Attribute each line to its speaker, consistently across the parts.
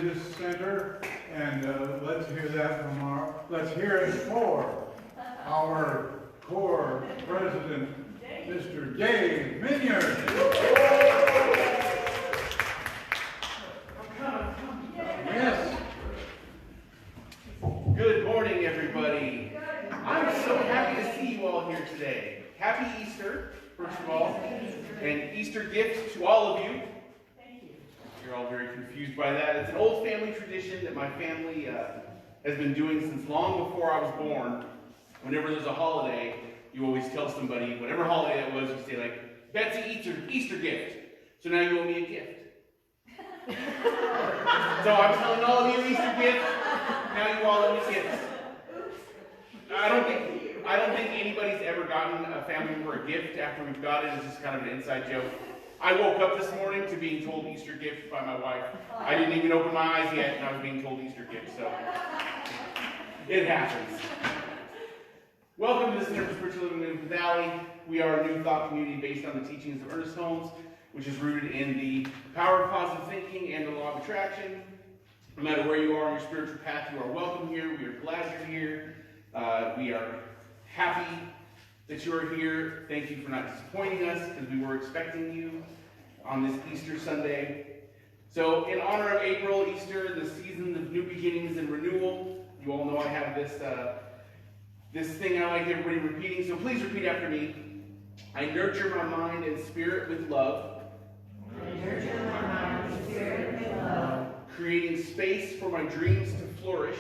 Speaker 1: this center, and let's hear it for our core president, Mr. Dave Minyard. Yes.
Speaker 2: Good morning, everybody. I'm so happy to see you all here today. Happy Easter, first of all, and Easter gift to all of you. You're all very confused by that. It's an old family tradition that my family has been doing since long before I was born. Whenever there's a holiday, you always tell somebody, whatever holiday that was, you say like, Betsy, Easter gift. So now you owe me a gift. So I'm telling all of you Easter gift. Now you all owe me gifts. I don't think anybody's ever gotten a family member a gift after we've got it. It's just kind of an inside joke. I woke up this morning to being told Easter gift by my wife. I didn't even open my eyes yet, and I was being told Easter gift, so it happens. Welcome to the Center for Spiritual Living in the Valley. We are a new thought community based on the teachings of Ernest Holmes, which is rooted in the power of positive thinking and the law of attraction. No matter where you are on your spiritual path, you are welcome here. We are glad you're here. We are happy that you are here. Thank you for not disappointing us, because we were expecting you on this Easter Sunday. So in honor of April, Easter, the season of new beginnings and renewal, you all know I have this thing I like everybody repeating, so please repeat after me. I nurture my mind and spirit with love.
Speaker 3: I nurture my mind and spirit with love.
Speaker 2: Creating space for my dreams to flourish.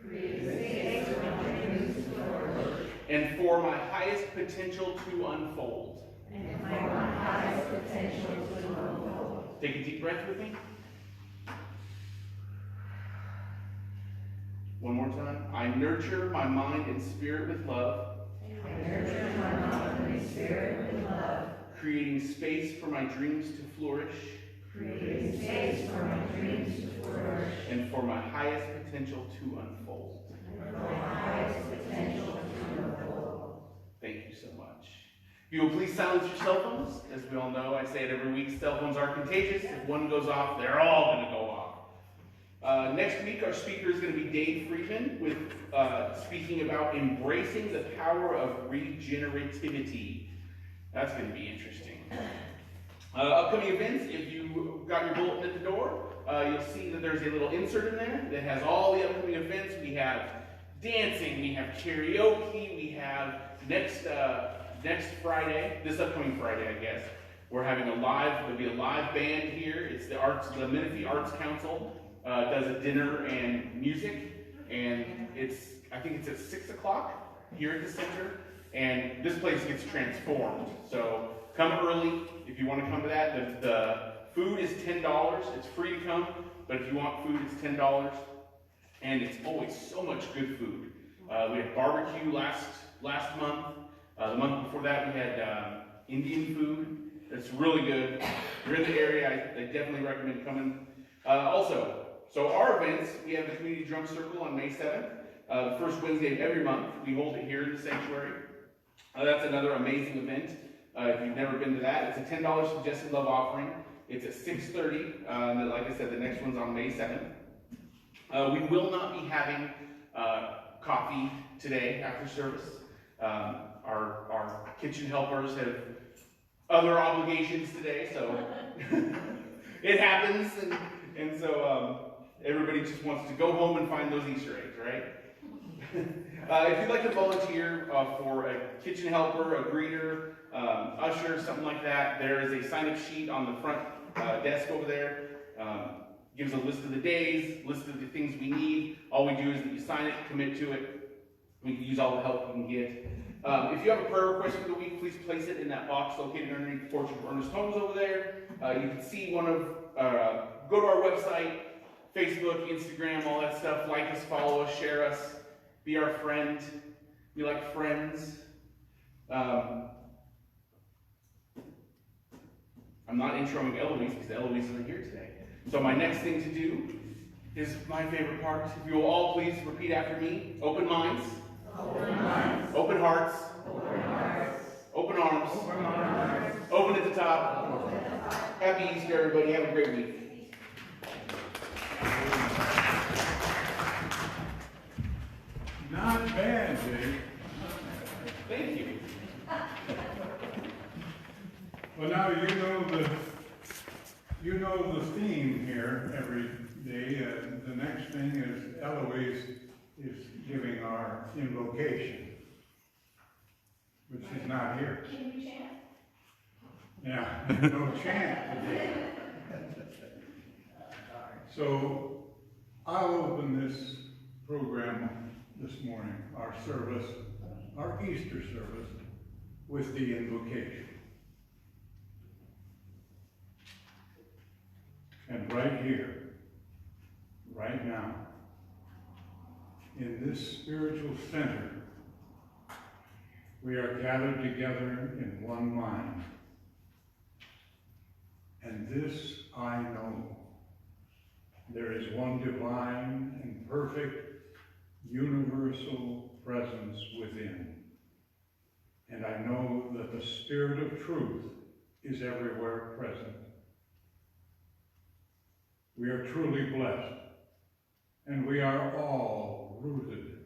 Speaker 3: Creating space for my dreams to flourish.
Speaker 2: And for my highest potential to unfold.
Speaker 3: And for my highest potential to unfold.
Speaker 2: Take a deep breath with me. One more time. I nurture my mind and spirit with love.
Speaker 3: I nurture my mind and spirit with love.
Speaker 2: Creating space for my dreams to flourish.
Speaker 3: Creating space for my dreams to flourish.
Speaker 2: And for my highest potential to unfold.
Speaker 3: And for my highest potential to unfold.
Speaker 2: Thank you so much. If you will please silence your cell phones. As we all know, I say it every week, cell phones are contagious. If one goes off, they're all going to go off. Next week, our speaker is going to be Dave Friedman with speaking about embracing the power of regenerativity. That's going to be interesting. Upcoming events, if you got your bulletin at the door, you'll see that there's a little insert in there that has all the upcoming events. We have dancing, we have karaoke, we have next Friday, this upcoming Friday, I guess, we're having there'll be a live band here. It's the Menifee Arts Council does a dinner and music, and I think it's at 6 o'clock here at the center, and this place gets transformed. So come early if you want to come to that. The food is $10. It's free to come, but if you want food, it's $10. And it's always so much good food. We had barbecue last month. The month before that, we had Indian food. It's really good. If you're in the area, I definitely recommend coming. So our events, we have the Community Drum Circle on May 7th. The first Wednesday of every month. We hold it here in the sanctuary. That's another amazing event. If you've never been to that, it's a $10 suggested love offering. It's at 6:30. Like I said, the next one's on May 7th. We will not be having coffee today after service. Our kitchen helpers have other obligations today, so it happens, and so everybody just wants to go home and find those Easter eggs, right? If you'd like to volunteer for a kitchen helper, a greeter, usher, something like that, there is a sign-up sheet on the front desk over there. Gives a list of the days, list of the things we need. All we do is that you sign it, commit to it. We can use all the help we can get. If you have a prayer request for the week, please place it in that box located underneath the portrait of Ernest Holmes over there. You can see go to our website, Facebook, Instagram, all that stuff. Like us, follow us, share us, be our friend. We like friends. I'm not introing Eloise because Eloise isn't here today. So my next thing to do is my favorite part. If you will all please repeat after me. Open minds.
Speaker 3: Open minds.
Speaker 2: Open hearts.
Speaker 3: Open hearts.
Speaker 2: Open arms.
Speaker 3: Open arms.
Speaker 2: Open at the top.
Speaker 3: Open at the top.
Speaker 2: Happy Easter, everybody. Have a great week.
Speaker 1: Dave.
Speaker 2: Thank you.
Speaker 1: Well, now you know the theme here every day. The next thing is Eloise is giving our invocation, but she's not here.
Speaker 3: Can you chant?
Speaker 1: Yeah, no chant today. So I'll open this program this morning, our service, our Easter service, with the invocation. And right here, right now, in this spiritual center, we are gathered together in one mind. And this I know. There is one divine and perfect universal presence within. And I know that the Spirit of truth is everywhere present. We are truly blessed, and we are all rooted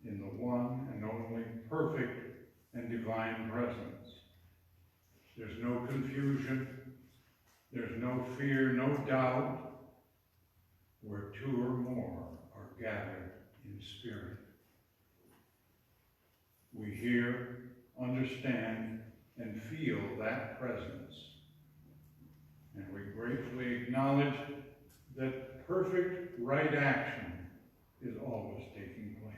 Speaker 1: in the one and only perfect and divine presence. There's no confusion, there's no fear, no doubt, where two or more are gathered in spirit. We hear, understand, and feel that presence. And we gratefully acknowledge that perfect right action is always taking place.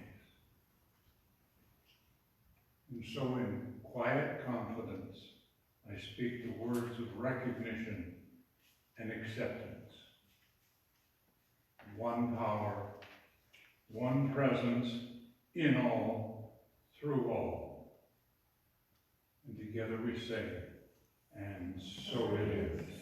Speaker 1: And so in quiet confidence, I speak the words of recognition and acceptance. One power, one presence, in all, through all. And together we say, and so it is.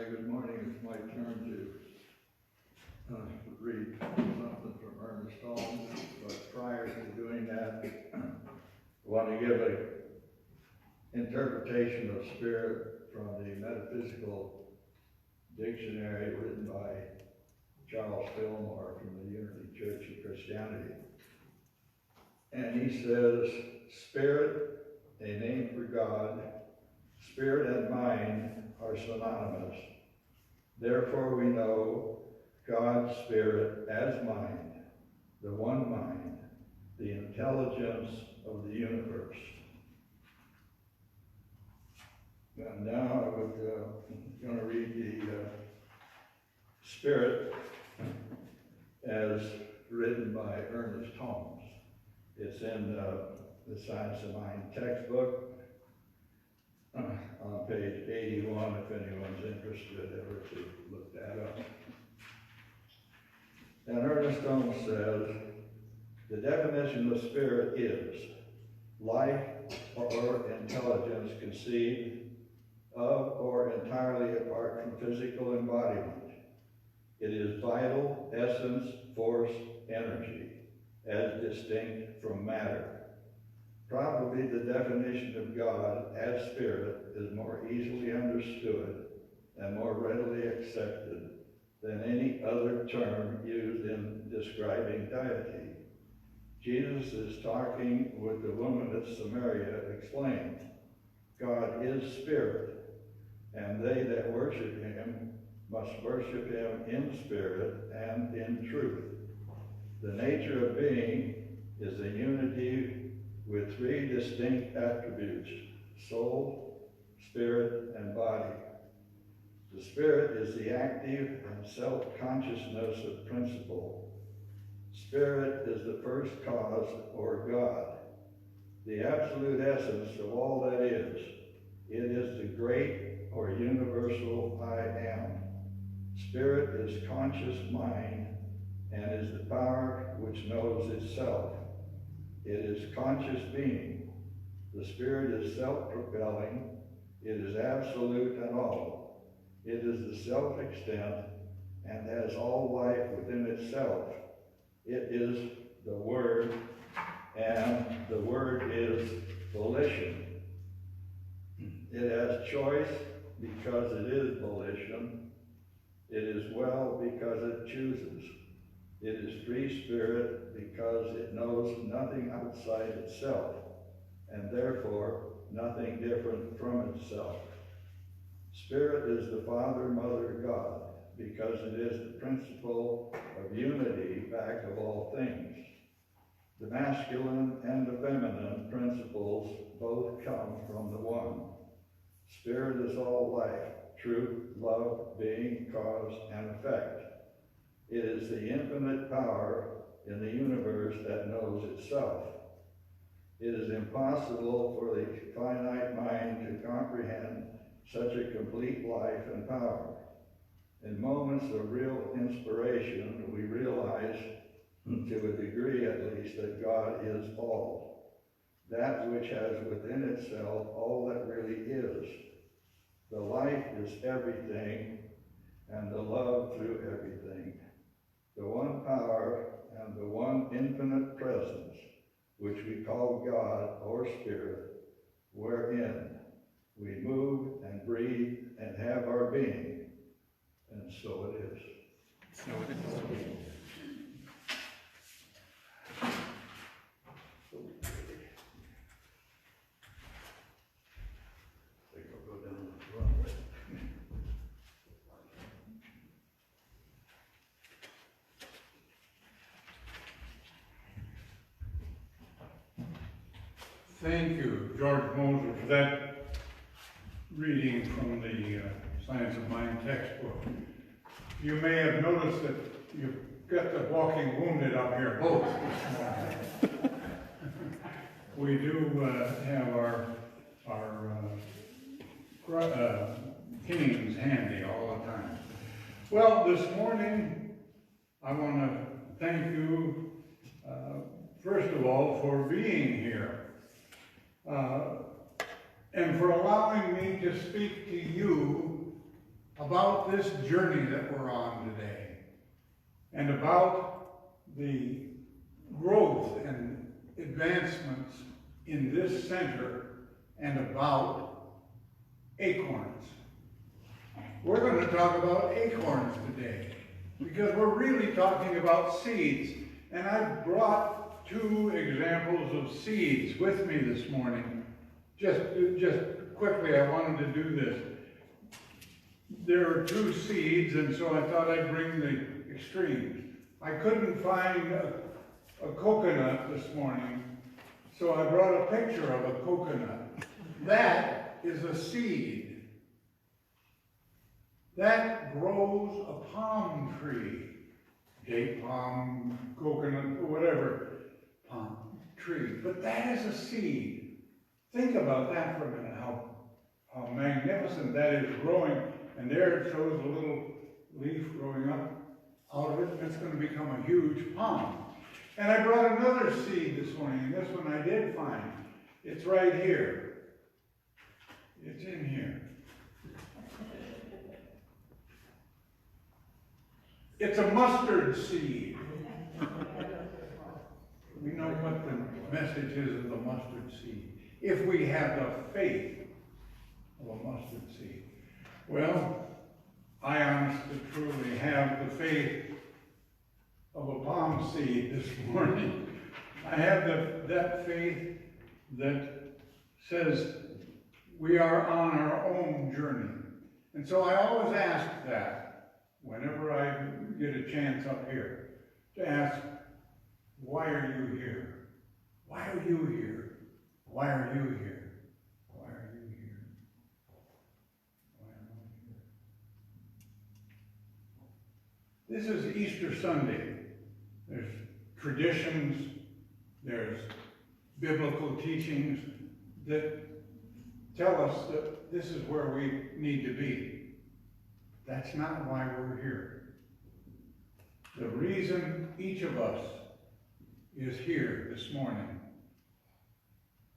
Speaker 4: Good morning. It's my turn to read something from Ernest Holmes, but prior to doing that, I want to give an interpretation of spirit from the Metaphysical Dictionary written by Charles Fillmore from the Unity Church of Christianity. And he says, spirit, a name for God, Spirit and mind are synonymous. Therefore we know God's Spirit as mind, the one mind, the intelligence of the universe. And now I was going to read the Spirit as written by Ernest Holmes. It's in the Science of Mind textbook on page 81 if anyone's interested ever to look that up. And Ernest Holmes says, the definition of spirit is life or intelligence conceived of or entirely apart from physical embodiment. It is vital, essence, force, energy, as distinct from matter. Probably the definition of God as spirit is more easily understood and more readily accepted than any other term used in describing deity. Jesus is talking with the woman at Samaria, explained, God is spirit, and they that worship him must worship him in spirit and in truth. The nature of being is a unity with three distinct attributes, soul, spirit, and body. The spirit is the active and self-consciousness of principle. Spirit is the first cause, or God, the absolute essence of all that is. It is the great or universal I am. Spirit is conscious mind and is the power which knows itself. It is conscious being. The Spirit is self-propelling. It is absolute and all. It is the self-extent and has all life within itself. It is the Word, and the Word is volition. It has choice because it is volition. It is well because it chooses. It is free spirit because it knows nothing outside itself, and therefore nothing different from itself. Spirit is the Father, Mother, God, because it is the principle of unity back of all things. The masculine and the feminine principles both come from the one. Spirit is all life, truth, love, being, cause, and effect. It is the infinite power in the universe that knows itself. It is impossible for the finite mind to comprehend such a complete life and power. In moments of real inspiration, we realize, to a degree at least, that God is all, that which has within itself all that really is. The life is everything, and the love through everything. The one power and the one infinite presence, which we call God or Spirit, wherein we move and breathe and have our being. And so it is.
Speaker 2: So it is.
Speaker 4: I think I'll go down the runway.
Speaker 1: Thank you, George Moser, for that reading from the Science of Mind textbook. You may have noticed that you've got the walking wounded up here both this morning. We do have our canes handy all the time. Well, this morning, I want to thank you, first of all, for being here. And for allowing me to speak to you about this journey that we're on today, and about the growth and advancements in this center, and about acorns. We're going to talk about acorns today, because we're really talking about seeds, and I've brought two examples of seeds with me this morning just quickly, I wanted to do this. There are two seeds, and so I thought I'd bring the extremes. I couldn't find a coconut this morning, so I brought a picture of a coconut. That is a seed. That grows a palm tree. Date palm, coconut, whatever palm tree. But that is a seed. Think about that for a minute, how magnificent that is growing. And there it shows a little leaf growing up out of it, and it's going to become a huge palm. And I brought another seed this morning, and this one I did find. It's right here. It's in here. It's a mustard seed. We know what the message is of the mustard seed. If we have the faith of a mustard seed. Well, I honestly truly have the faith of a palm seed this morning. I have that faith that says we are on our own journey. And so I always ask that whenever I get a chance up here, to ask, why are you here? Why are you here? Why are you here? Why are you here? Why am I here? This is Easter Sunday. There's traditions, there's biblical teachings that tell us that this is where we need to be. That's not why we're here. The reason each of us is here this morning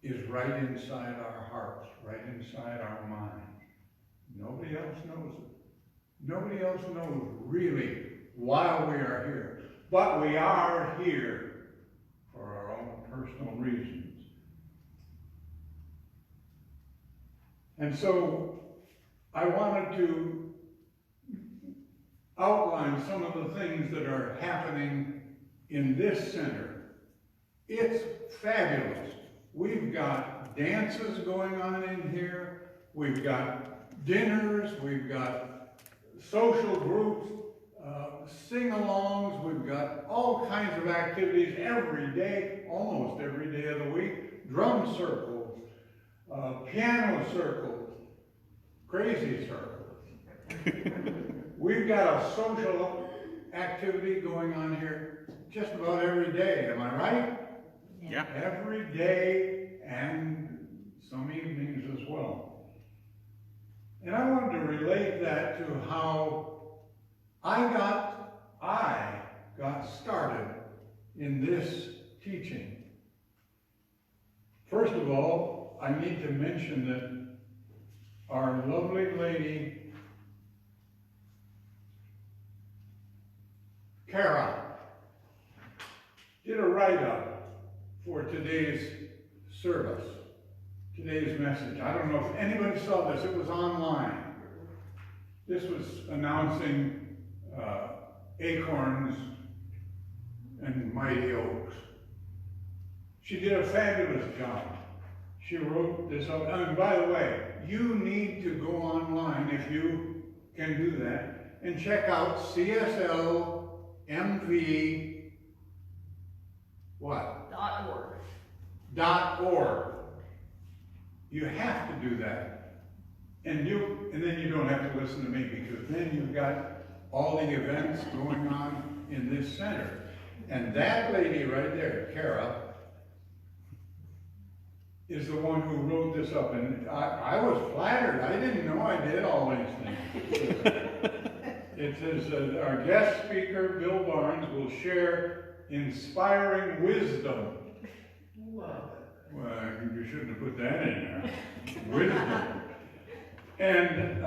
Speaker 1: is right inside our hearts, right inside our minds. Nobody else knows it. Nobody else knows really why we are here. But we are here for our own personal reasons. And so I wanted to outline some of the things that are happening in this center. It's fabulous. We've got dances going on in here. We've got dinners. We've got social groups, sing-alongs. We've got all kinds of activities every day, almost every day of the week. Drum circles, piano circles, crazy circles. We've got a social activity going on here just about every day. Am I right?
Speaker 2: Yeah.
Speaker 1: Every day and some evenings as well. And I wanted to relate that to how I got started in this teaching. First of all, I need to mention that our lovely lady, Kara, did a write-up for today's service, today's message. I don't know if anybody saw this. It was online. This was announcing Acorns and Mighty Oaks. She did a fabulous job. She wrote this up. And by the way, you need to go online if you can do that and check out CSLMV what? .org. You have to do that. And then you don't have to listen to me, because then you've got all the events going on in this center. And that lady right there, Kara, is the one who wrote this up. And I was flattered. I didn't know I did all these things. It says, our guest speaker, Bill Barnes, will share inspiring wisdom. Well, you shouldn't have put that in there. Wisdom. And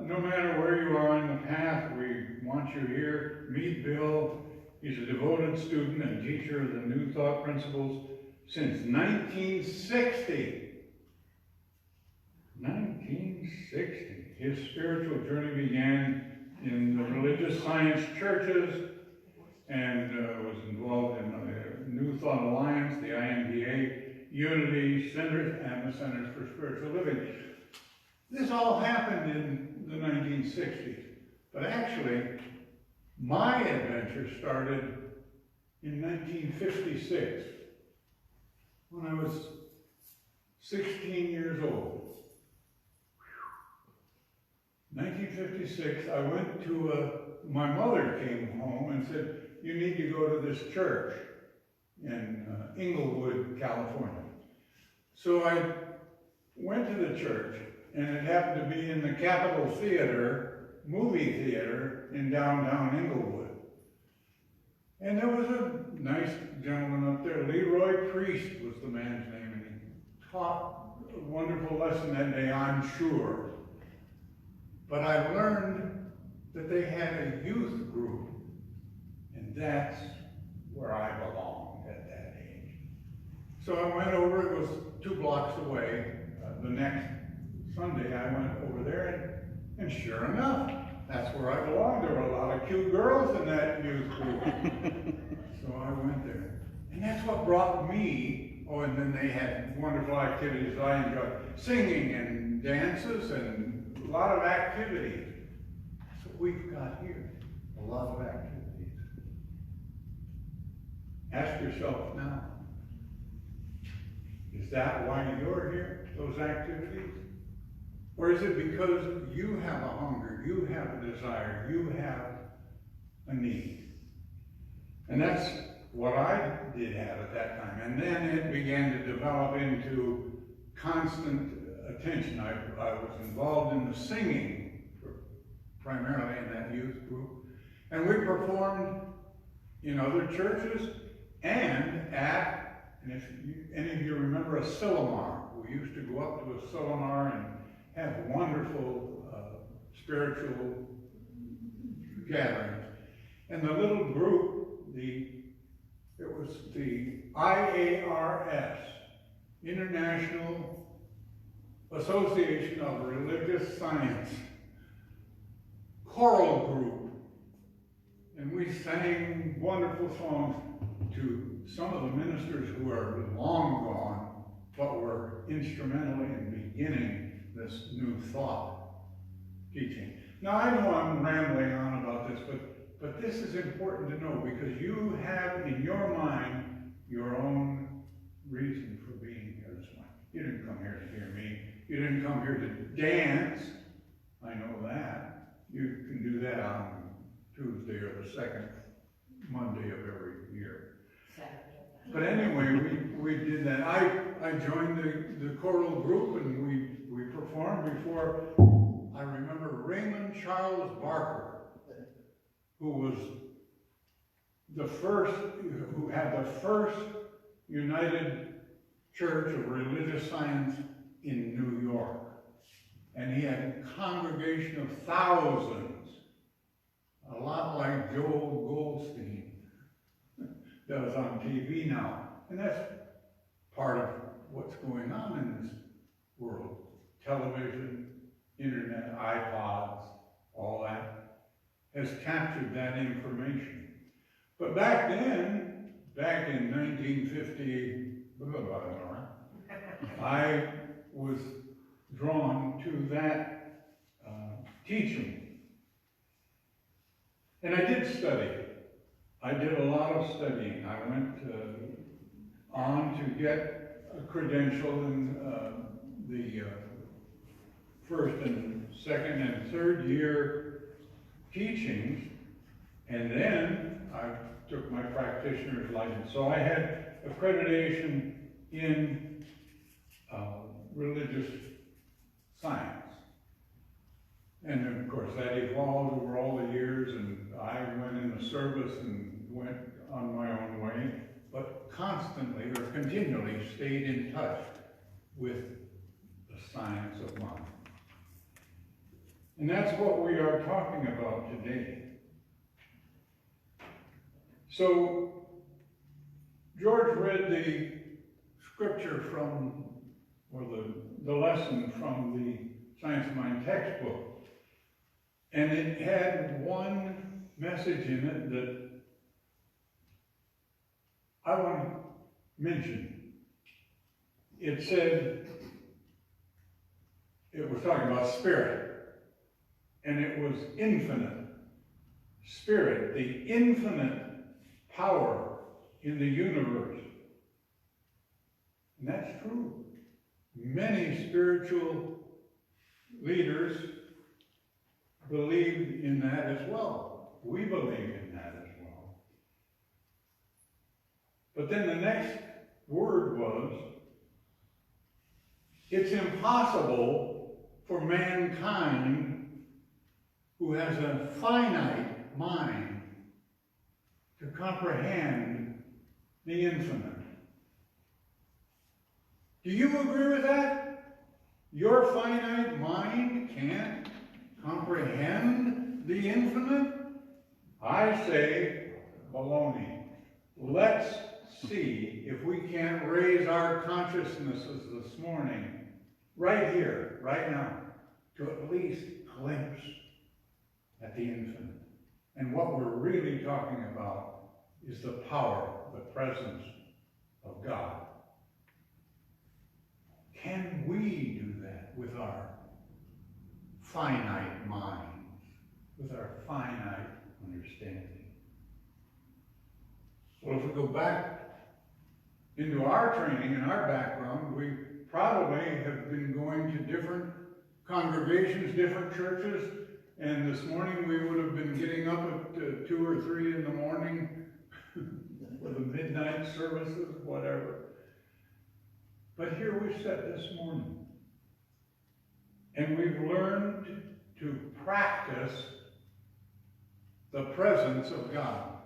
Speaker 1: no matter where you are on the path, we want you here. Meet Bill. He's a devoted student and teacher of the New Thought Principles since 1960. 1960. His spiritual journey began in the religious science churches and was involved in the New Thought Alliance, the INDA, Unity Centers and the Centers for Spiritual Living. This all happened in the 1960s, but actually, my adventure started in 1956, when I was 16 years old. 1956, I went to my mother came home and said, you need to go to this church in Inglewood, California. So I went to the church, and it happened to be in the Capitol Theater, movie theater in downtown Inglewood. And there was a nice gentleman up there, Leroy Priest was the man's name, and he taught a wonderful lesson that day, I'm sure. But I learned that they had a youth group, and that's where I belonged at that age. So I went over, it was 2 blocks away. The next Sunday I went over there, and sure enough, that's where I belonged. There were a lot of cute girls in that youth group. So I went there. And that's what brought me, oh, and then they had wonderful activities I enjoyed. Singing and dances and a lot of activities. So we've got here a lot of activities. Ask yourself now, is that why you're here, those activities? Or is it because you have a hunger, you have a desire, you have a need? And that's what I did have at that time. And then it began to develop into constant attention. I was involved in the singing, primarily in that youth group. And we performed in other churches and if any of you remember a Silomar, we used to go up to a Silomar and have wonderful spiritual gatherings. And the little group, it was the IARS, International Association of Religious Science choral group. And we sang wonderful songs to some of the ministers who are long gone, but were instrumental in beginning this new thought teaching. Now I know I'm rambling on about this, but this is important to know because you have in your mind your own reason for being here this morning. You didn't come here to hear me. You didn't come here to dance. I know that. You can do that on Tuesday or the second Monday of every year. But anyway, we did that. I joined the choral group and we performed before, I remember Raymond Charles Barker, who was who had the first United Church of Religious Science in New York. And he had a congregation of thousands, a lot like Joel Goldstein does on TV now. And that's part of what's going on in this world. Television, internet, iPods, all that has captured that information. But back then, back in 1950, I was drawn to that teaching. And I did study. I did a lot of studying. I went on to get a credential in the first and second and third year teachings, and then I took my practitioner's license. So I had accreditation in religious science. And of course that evolved over all the years, and I went in the service and went on my own way, but constantly or continually stayed in touch with the science of mind. And that's what we are talking about today. So, George read the scripture from, or the lesson from the Science of Mind textbook. And it had one message in it that I want to mention. it said, it was talking about spirit, and it was infinite. Spirit, the infinite power in the universe. And that's true. Many spiritual leaders believed in that as well. We believe in that as well. But then the next word was, it's impossible for mankind who has a finite mind to comprehend the infinite. Do you agree with that? Your finite mind can't comprehend the infinite? I say, baloney. Let's see if we can't raise our consciousnesses this morning, right here, right now, to at least glimpse at the infinite. And what we're really talking about is the power, the presence of God. Can we do that with our finite minds, with our finite understanding? Well, if we go back into our training and our background, we probably have been going to different congregations, different churches, and this morning we would have been getting up at 2 or 3 in the morning for the midnight services, whatever. But here we sit this morning, and we've learned to practice the presence of God.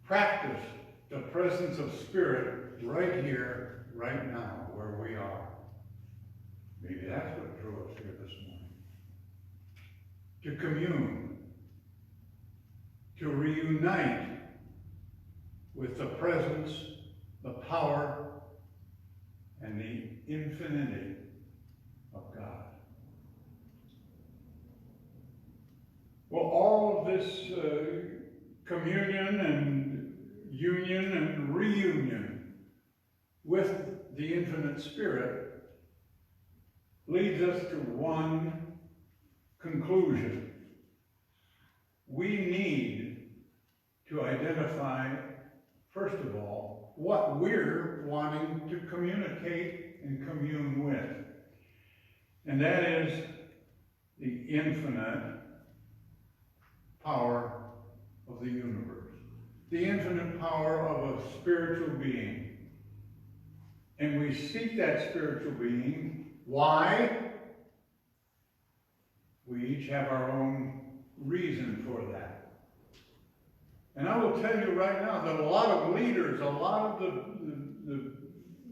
Speaker 1: Practice the presence of Spirit right here, right now, where we are. Maybe that's what drew us here this morning. To commune, to reunite with the presence, the power, and the infinity of God. Well, all of this communion and union and reunion with the infinite Spirit leads us to one conclusion. We need to identify, first of all, what we're wanting to communicate and commune with. And that is the infinite power of the universe. The infinite power of a spiritual being. And we seek that spiritual being. Why? We each have our own reason for that. And I will tell you right now that a lot of leaders, a lot of the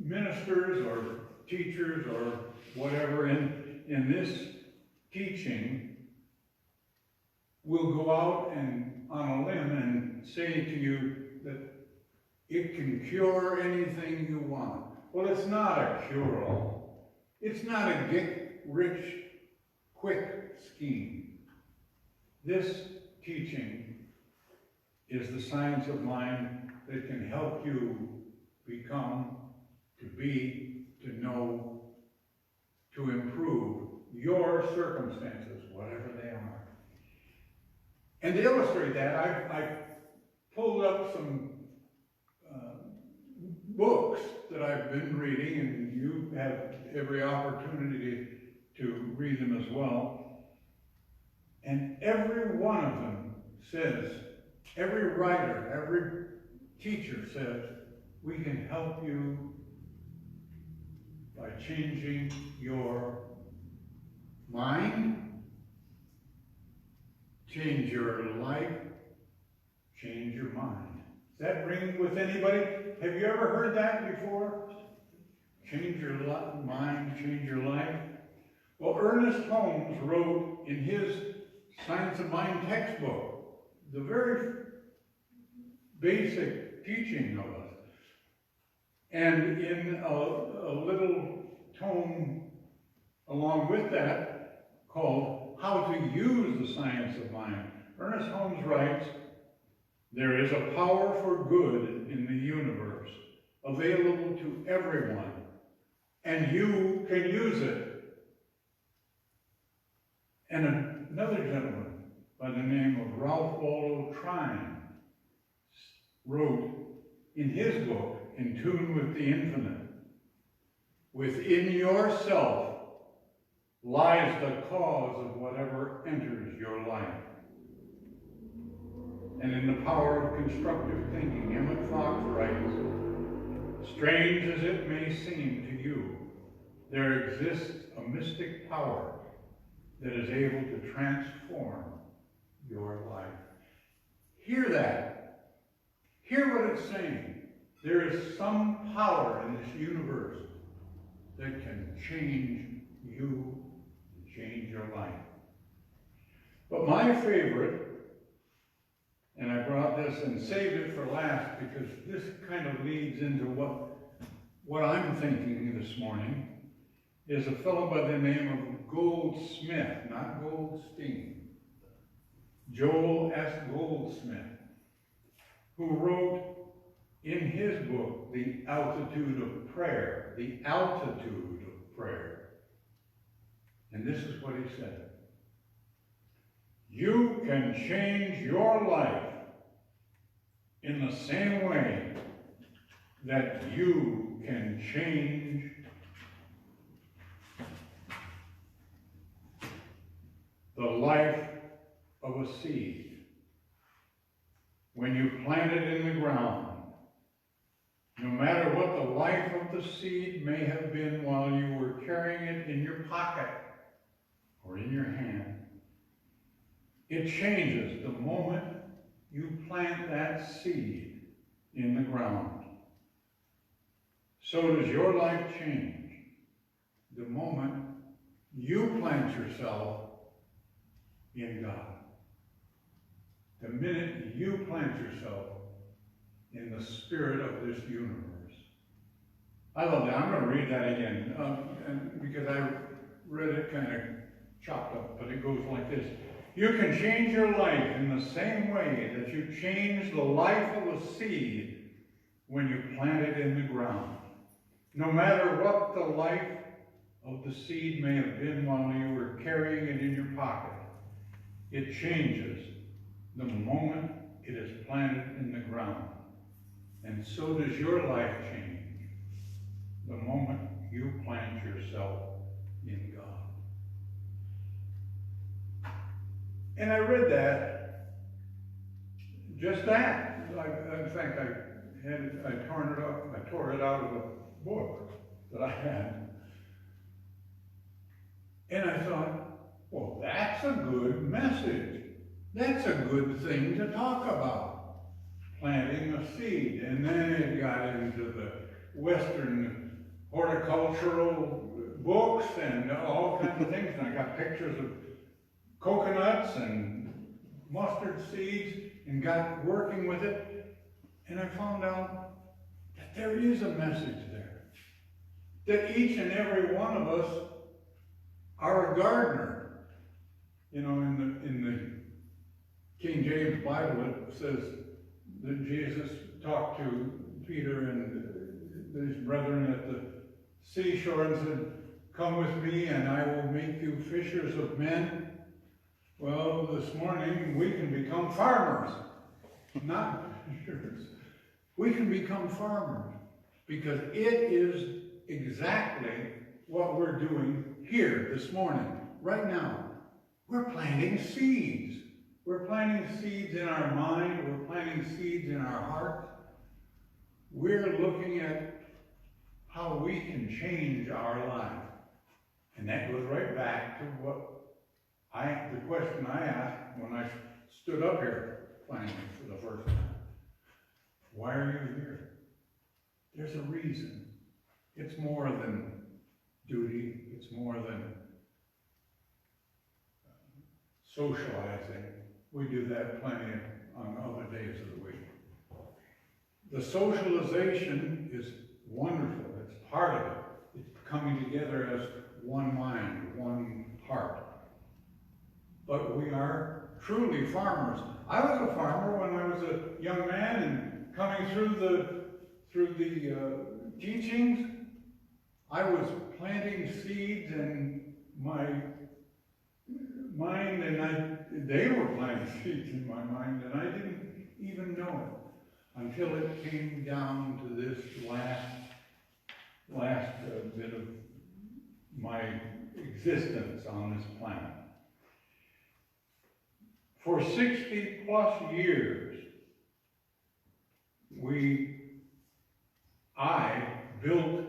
Speaker 1: ministers or teachers or whatever in this teaching will go out and on a limb and say to you that it can cure anything you want. Well, it's not a cure-all. It's not a get-rich-quick scheme. This teaching is the science of mind that can help you become, to be, to know, to improve your circumstances, whatever they are. And to illustrate that, I pulled up some books that I've been reading, and you have every opportunity to read them as well. And every one of them says, every writer, every teacher says, we can help you by changing your mind, change your life, change your mind. Does that ring with anybody? Have you ever heard that before? Change your mind, change your life. Well, Ernest Holmes wrote in his Science of Mind textbook, the very basic teaching of us. And in a little tome along with that called How to Use the Science of Mind, Ernest Holmes writes, there is a power for good in the universe, available to everyone and you can use it. And another gentleman by the name of Ralph Waldo Trine wrote in his book, In Tune with the Infinite, within yourself lies the cause of whatever enters your life. And in the power of constructive thinking, Emmett Fox writes, strange as it may seem to you, there exists a mystic power that is able to transform your life. Hear that. Hear what it's saying. There is some power in this universe that can change you, change your life. But my favorite, and I brought this and saved it for last because this kind of leads into what I'm thinking this morning, is a fellow by the name of Goldsmith, not Goldstein. Joel S. Goldsmith, who wrote in his book, The Altitude of Prayer, the altitude of prayer. And this is what he said. You can change your life in the same way that you can change the life of a seed. When you plant it in the ground, no matter what the life of the seed may have been while you were carrying it in your pocket or in your hand, it changes the moment you plant that seed in the ground. So does your life change the moment you plant yourself in God. The minute you plant yourself in the spirit of this universe. I love that. I'm going to read that again and because I read it kind of chopped up, but it goes like this. You can change your life in the same way that you change the life of a seed when you plant it in the ground. No matter what the life of the seed may have been while you were carrying it in your pocket, it changes the moment it is planted in the ground. And so does your life change the moment you plant yourself in God. And I read that, just that. In fact, I tore it out of a book that I had. And I thought, well, that's a good message. That's a good thing to talk about. Planting a seed. And then it got into the Western horticultural books and all kinds of things. And I got pictures of coconuts and mustard seeds and got working with it. And I found out that there is a message there. That each and every one of us are a gardener. You know, in the King James Bible, it says that Jesus talked to Peter and his brethren at the seashore and said, come with me and I will make you fishers of men. Well, this morning we can become farmers, not fishers. We can become farmers because it is exactly what we're doing here this morning, right now. We're planting seeds. We're planting seeds in our mind. We're planting seeds in our heart. We're looking at how we can change our life. And that goes right back to the question I asked when I stood up here finally for the first time. Why are you here? There's a reason. It's more than duty. It's more than socializing. We do that plenty on other days of the week. The socialization is wonderful. It's part of it. It's coming together as one mind, one heart. But we are truly farmers. I was a farmer when I was a young man, and coming through the teachings, I was planting seeds in my mind, and they were planting seeds in my mind, and I didn't even know it until it came down to this last bit of my existence on this planet. For 60 plus years, I built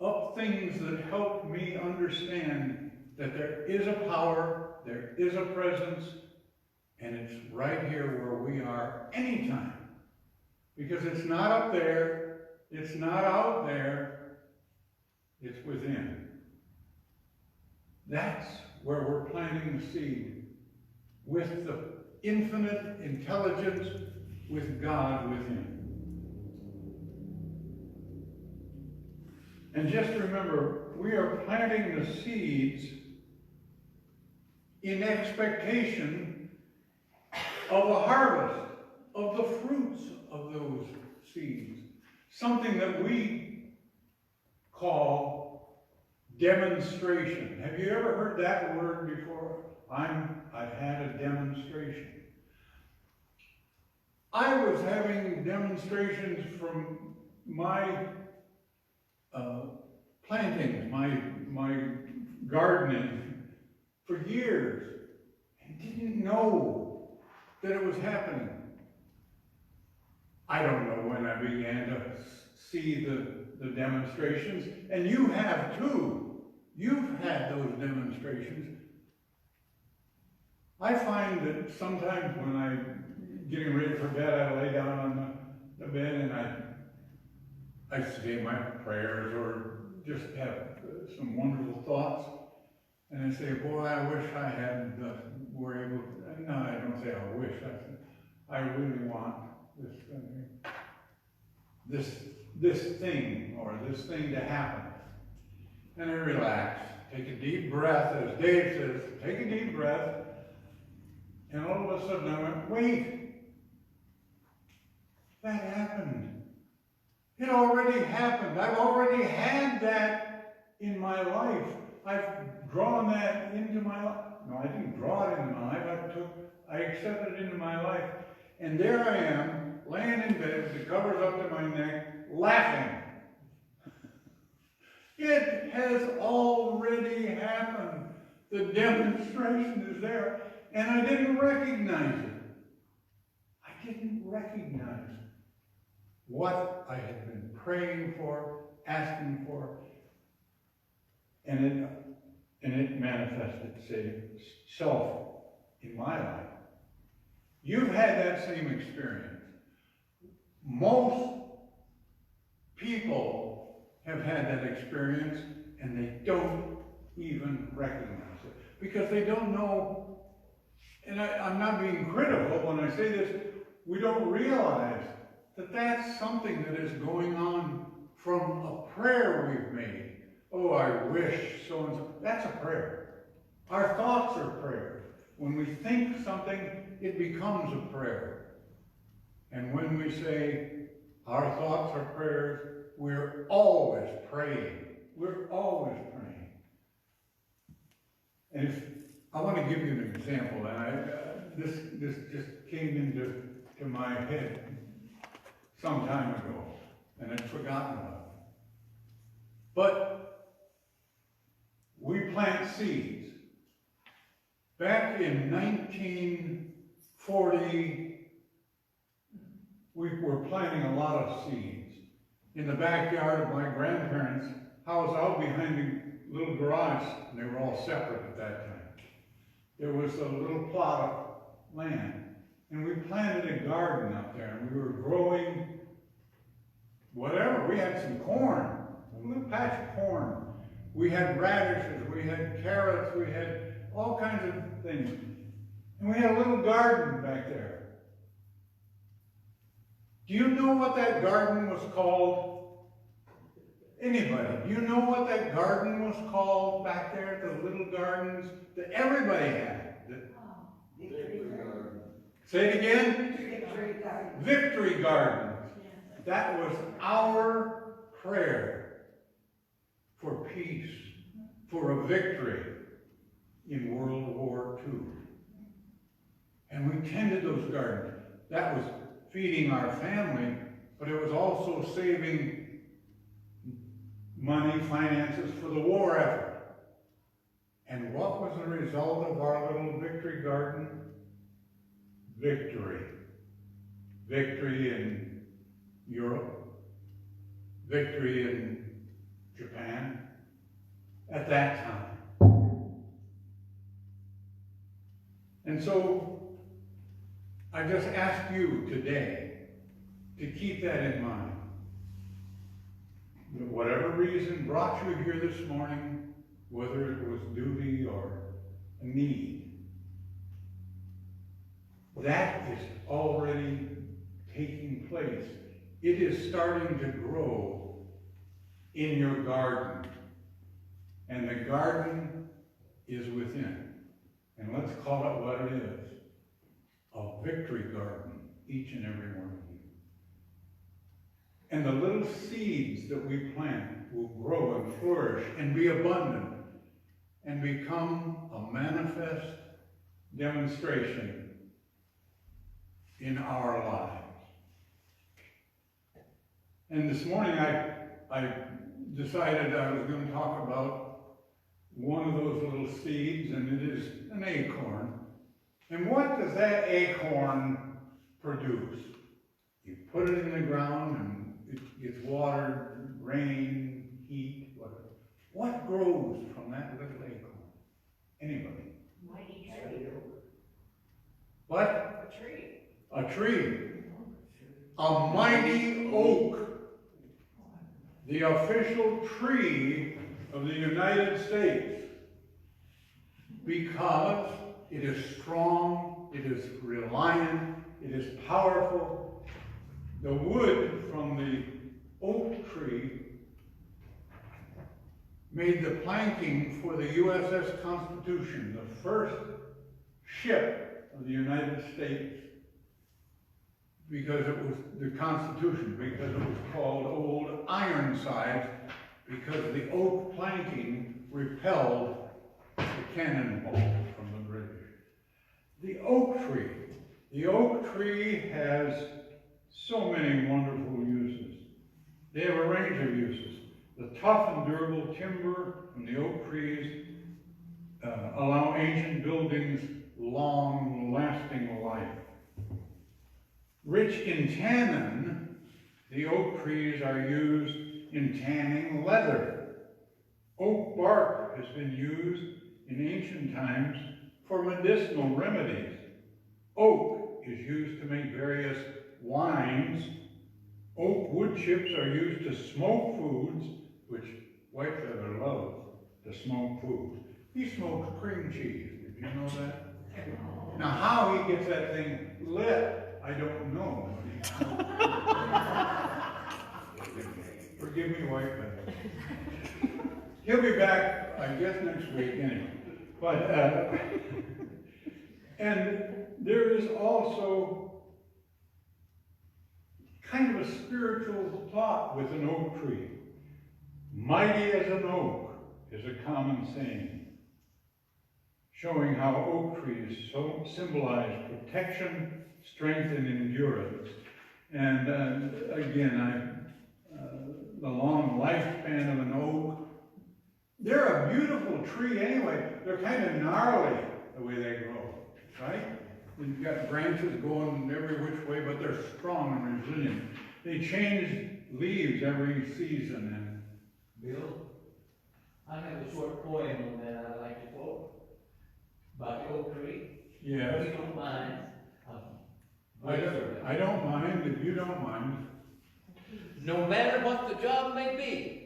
Speaker 1: up things that helped me understand that there is a power, there is a presence, and it's right here where we are anytime. Because it's not up there, it's not out there, it's within. That's where we're planting the seed, with the infinite intelligence, with God within. And just remember, we are planting the seeds in expectation of a harvest, of the fruits of those seeds. Something that we call demonstration. Have you ever heard that word before? I've had a demonstration. I was having demonstrations from my plantings, my gardening for years, and didn't know that it was happening. I don't know when I began to see the demonstrations, and you have too. You've had those demonstrations. I find that sometimes when I'm getting ready for bed, I lay down on the bed and I say my prayers or just have some wonderful thoughts. And I say, boy, I wish I had were able to, no, I don't say I wish, I say, I really want this thing to happen. And I relax, take a deep breath, as Dave says, take a deep breath. And all of a sudden I went, wait, that happened. It already happened. I've already had that in my life. I've drawn that into my life. No, I didn't draw it into my life. I accepted it into my life. And there I am, laying in bed, the covers up to my neck, laughing. It has already happened. The demonstration is there. And I didn't recognize it. I didn't recognize what I had been praying for, asking for, and it manifested itself in my life. You've had that same experience. Most people have had that experience, and they don't even recognize it because they don't know. And I'm not being critical when I say this. We don't realize that that's something that is going on from a prayer we've made. Oh, I wish so-and-so. That's a prayer. Our thoughts are prayers. When we think something, it becomes a prayer. And when we say our thoughts are prayers, we're always praying. We're always praying. And if I want to give you an example, and this just came into my head some time ago, and I'd forgotten about it. But we plant seeds. Back in 1940, we were planting a lot of seeds. In the backyard of my grandparents' house, out behind the little garage, and they were all separate at that time. There was a little plot of land, and we planted a garden up there, and we were growing whatever. We had some corn, a little patch of corn. We had radishes, we had carrots, we had all kinds of things. And we had a little garden back there. Do you know what that garden was called? Anybody? Do you know what that garden was called back there, the little gardens that everybody had?
Speaker 3: Victory Garden.
Speaker 1: Say it again?
Speaker 3: Victory Garden.
Speaker 1: Victory Gardens. That was our prayer. for peace, for a victory in World War II. And we tended those gardens. That was feeding our family, but it was also saving money, finances for the war effort. And what was the result of our little victory garden? Victory. Victory in Europe. Victory in Japan. At that time. And so, I just ask you today to keep that in mind. That whatever reason brought you here this morning, whether it was duty or a need, that is already taking place. It is starting to grow in your garden. And the garden is within. And let's call it what it is. A victory garden, each and every one of you. And the little seeds that we plant will grow and flourish and be abundant and become a manifest demonstration in our lives. And this morning I decided I was going to talk about one of those little seeds, and it is an acorn. And what does that acorn produce? You put it in the ground and it gets watered, rain, heat, whatever. What grows from that little acorn? Anybody?
Speaker 3: Mighty tree.
Speaker 1: What?
Speaker 3: A tree.
Speaker 1: A tree. A mighty oak. The official tree of the United States. Because it is strong, it is reliant, it is powerful. The wood from the oak tree made the planking for the USS Constitution, the first ship of the United States, because it was the Constitution, because it was called Old Ironsides, because the oak planking repelled the cannonball from the British. The oak tree. The oak tree has so many wonderful uses. They have a range of uses. The tough and durable timber from the oak trees allow ancient buildings long-lasting life. Rich in tannin, the oak trees are used in tanning leather. Oak bark has been used in ancient times for medicinal remedies. Oak is used to make various wines. Oak wood chips are used to smoke foods, which Whitefeather loves to smoke foods. He smokes cream cheese. Did you know that? Now, how he gets that thing lit, I don't know. Forgive me, Whitefeather. He'll be back, I guess, next week anyway. But, and there is also kind of a spiritual thought with an oak tree. Mighty as an oak is a common saying, showing how oak trees so symbolize protection, strength, and endurance. And again, the long lifespan of an oak. They're a beautiful tree anyway. They're kind of gnarly the way they grow, right? You've got branches going every which way, but they're strong and resilient. They change leaves every season.
Speaker 5: Bill, I have a short poem on that I'd like to quote about the oak tree.
Speaker 1: Yeah.
Speaker 5: If you don't mind.
Speaker 1: I don't mind if you don't mind.
Speaker 5: No matter what the job may be,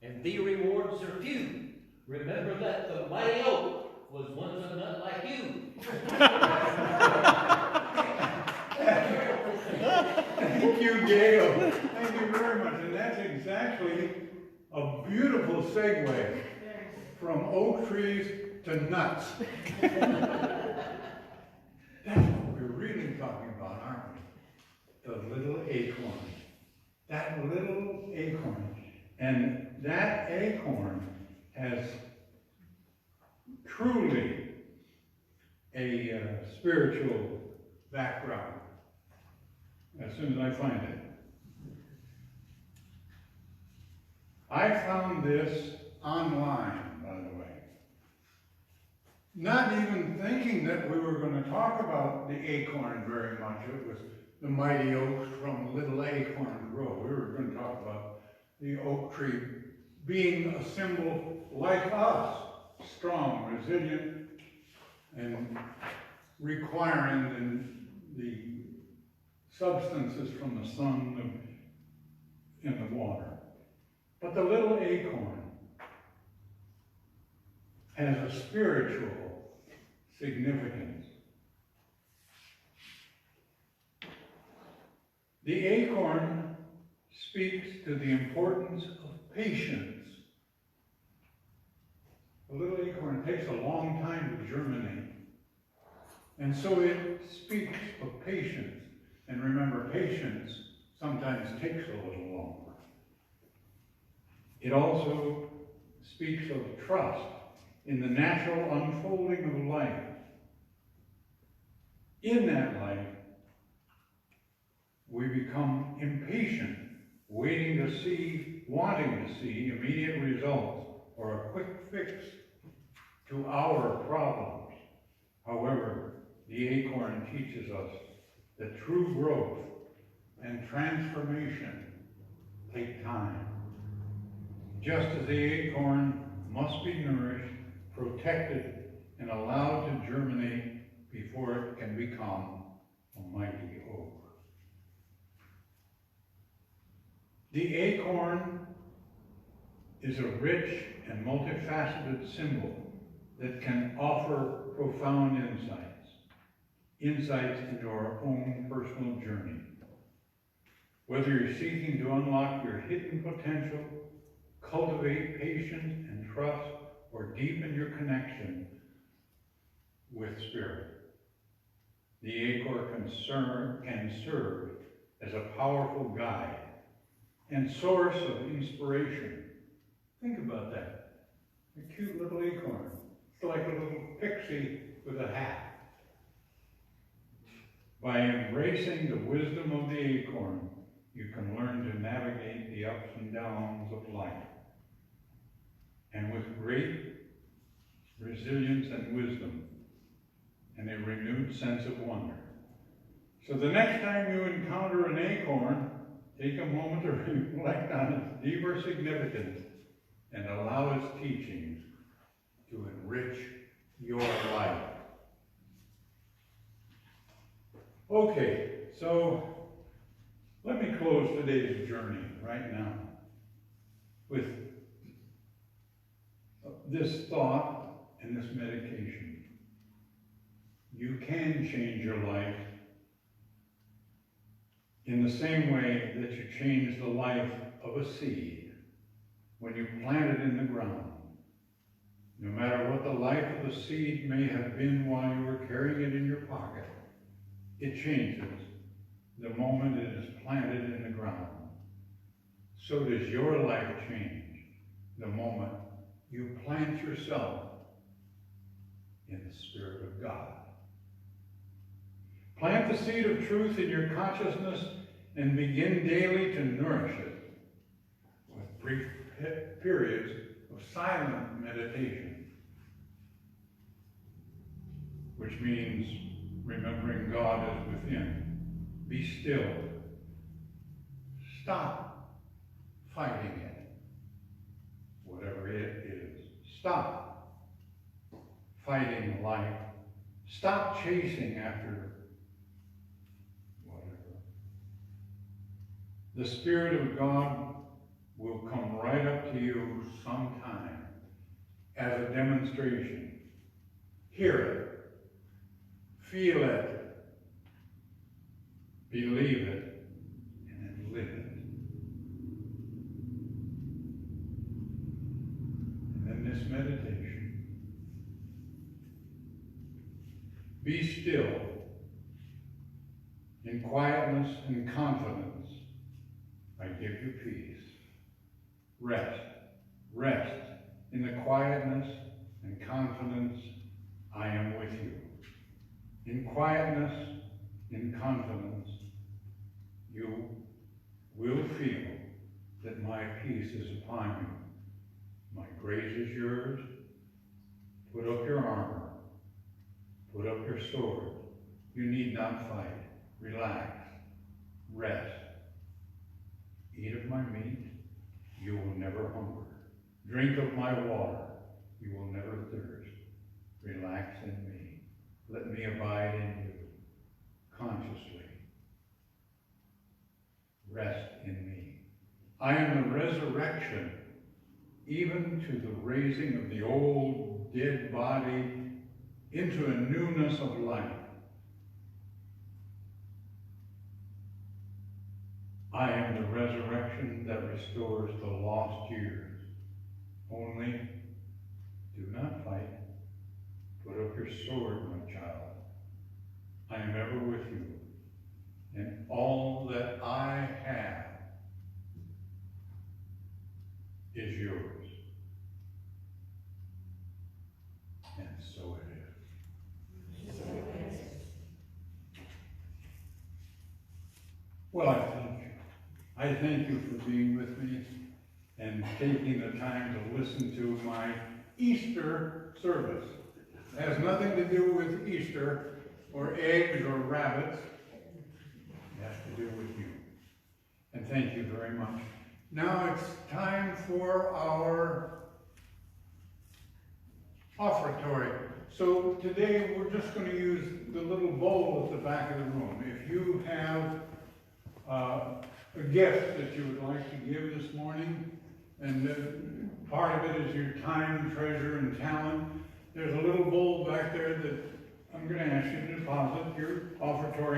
Speaker 5: and the rewards are few, remember that the mighty oak was once a nut like you.
Speaker 1: Thank you, Gail. Thank you very much. And that's exactly a beautiful segue from oak trees to nuts. That's what we're really talking about, aren't we? The little acorn. That little acorn. And that acorn has truly a spiritual background, as soon as I find it. I found this online, by the way. Not even thinking that we were going to talk about the acorn very much. It was the mighty oaks from Little Acorns grow. We were going to talk about the oak tree being a symbol like us, strong, resilient, and requiring the substances from the sun in the water. But the little acorn has a spiritual significance. The acorn speaks to the importance of patience. A little acorn takes a long time to germinate. And so it speaks of patience. And remember, patience sometimes takes a little longer. It also speaks of trust in the natural unfolding of life. In that life, we become impatient, wanting to see immediate results or a quick fix to our problems. However, the acorn teaches us that true growth and transformation take time. Just as the acorn must be nourished, protected, and allowed to germinate before it can become a mighty oak. The acorn is a rich and multifaceted symbol that can offer profound insights into our own personal journey. Whether you're seeking to unlock your hidden potential, cultivate patience and trust, or deepen your connection with Spirit, the acorn can serve as a powerful guide and source of inspiration. Think about that. A cute little acorn. It's like a little pixie with a hat. By embracing the wisdom of the acorn, you can learn to navigate the ups and downs of life. And with great resilience and wisdom, and a renewed sense of wonder. So the next time you encounter an acorn, take a moment to reflect on its deeper significance and allow its teachings to enrich your life. Okay, so let me close today's journey right now with this thought and this meditation. You can change your life in the same way that you change the life of a seed when you plant it in the ground. No matter what the life of the seed may have been while you were carrying it in your pocket, it changes the moment it is planted in the ground. So does your life change the moment you plant yourself in the Spirit of God. Plant the seed of truth in your consciousness and begin daily to nourish it with brief periods of silent meditation, which means remembering God is within. Be still. Stop fighting it, whatever it is. Stop fighting life. Stop chasing after whatever. The Spirit of God will come right up to you sometime as a demonstration. Hear it, feel it, believe it, and then live it. And then this meditation. Be still in quietness and confidence. I give you peace. Rest Rest in the quietness and confidence I am with you. In quietness, in confidence, you will feel that my peace is upon you. My grace is yours. Put up your armor. Put up your sword. You need not fight. Relax. Rest. Eat of my meat. You will never hunger. Drink of my water. You will never thirst. Relax in me. Let me abide in you. Consciously. Rest in me. I am the resurrection, even to the raising of the old dead body into a newness of life. I am the resurrection that restores the lost years. Only do not fight. Put up your sword, my child. I am ever with you, and all that I have is yours. And so it is. Well, I thank you. I thank you for being with me and taking the time to listen to my Easter service. It has nothing to do with Easter or eggs or rabbits. It has to do with you. And thank you very much. Now it's time for our offertory. So today we're just going to use the little bowl at the back of the room. If you have a gift that you would like to give this morning, and part of it is your time, treasure, and talent, there's a little bowl back there that I'm going to ask you to deposit your offering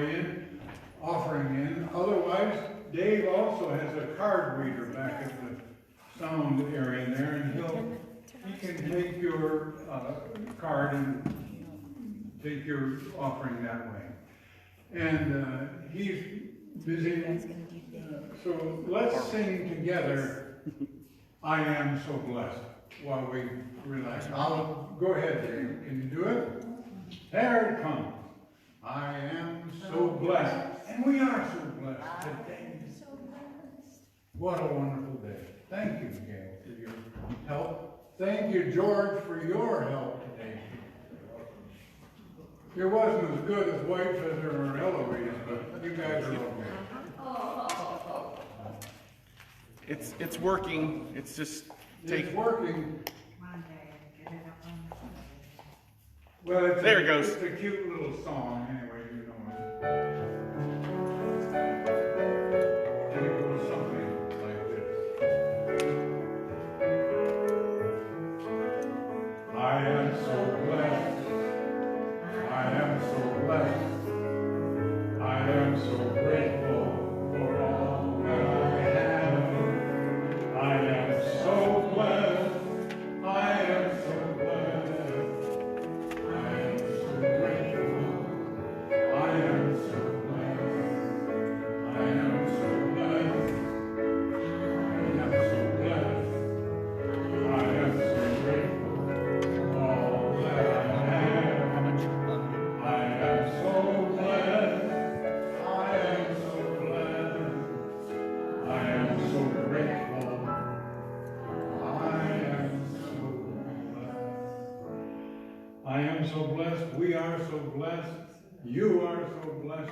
Speaker 1: in. Otherwise, Dave also has a card reader back at the sound area there, and he can take your card and take your offering that way. And he's busy. So let's sing together, I Am So Blessed, while we relax. Go ahead, Dave. Can you do it? There it comes. I am so blessed. And we are so blessed today. What a wonderful day. Thank you, Gail, for your help. Thank you, George, for your help today. It wasn't as good as White Feather or Eloise, but you guys are okay.
Speaker 2: It's working. It's just
Speaker 1: It's working. Well,
Speaker 2: There it goes.
Speaker 1: It's a cute little song, anyway, you know it. And it goes something like this. I am so blessed. I am so blessed. I am so grateful for all that I have. I am so blessed. I am so blessed. I am so grateful. I am so blessed. I am so blessed. I am so blessed. I am so grateful for all that I have. I am so blessed. I am so blessed. I am so grateful. I am so blessed. I am so blessed. We are so blessed. You are so blessed.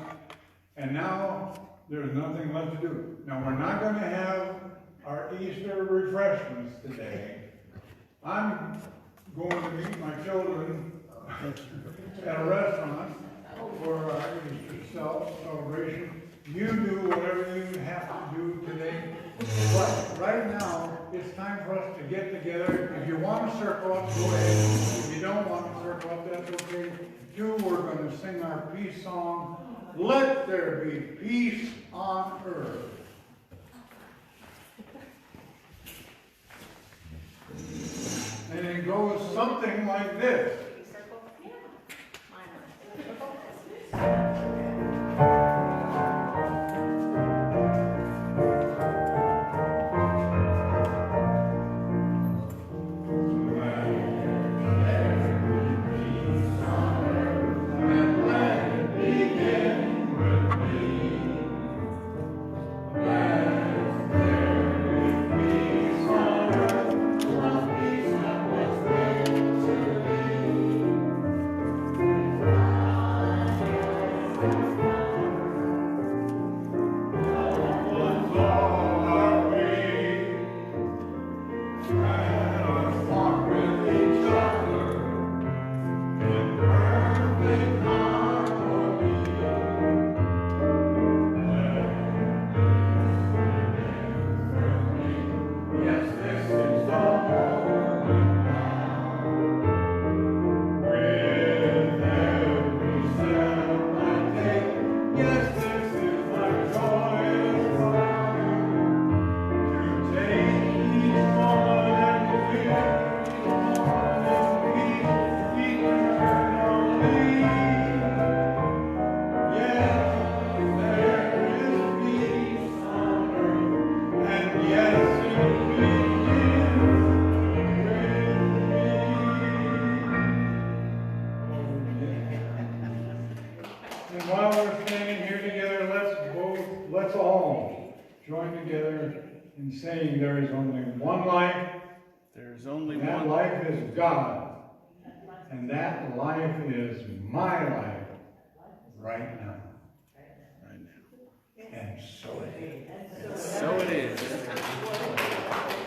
Speaker 1: And now there's nothing left to do. Now we're not going to have our Easter refreshments today. I'm going to meet my children at a restaurant for our Easter celebration. You do whatever you have to do today. But right now, it's time for us to get together. If you want to circle up, go ahead. If you don't want to circle up, that's okay. We're going to sing our peace song. Let there be peace on earth. And it goes something like this. join together in saying there is only one life,
Speaker 2: There's only
Speaker 1: and that
Speaker 2: one.
Speaker 1: life is God. And that life is my life right now.
Speaker 2: Right now.
Speaker 1: And so it is.
Speaker 2: So it is.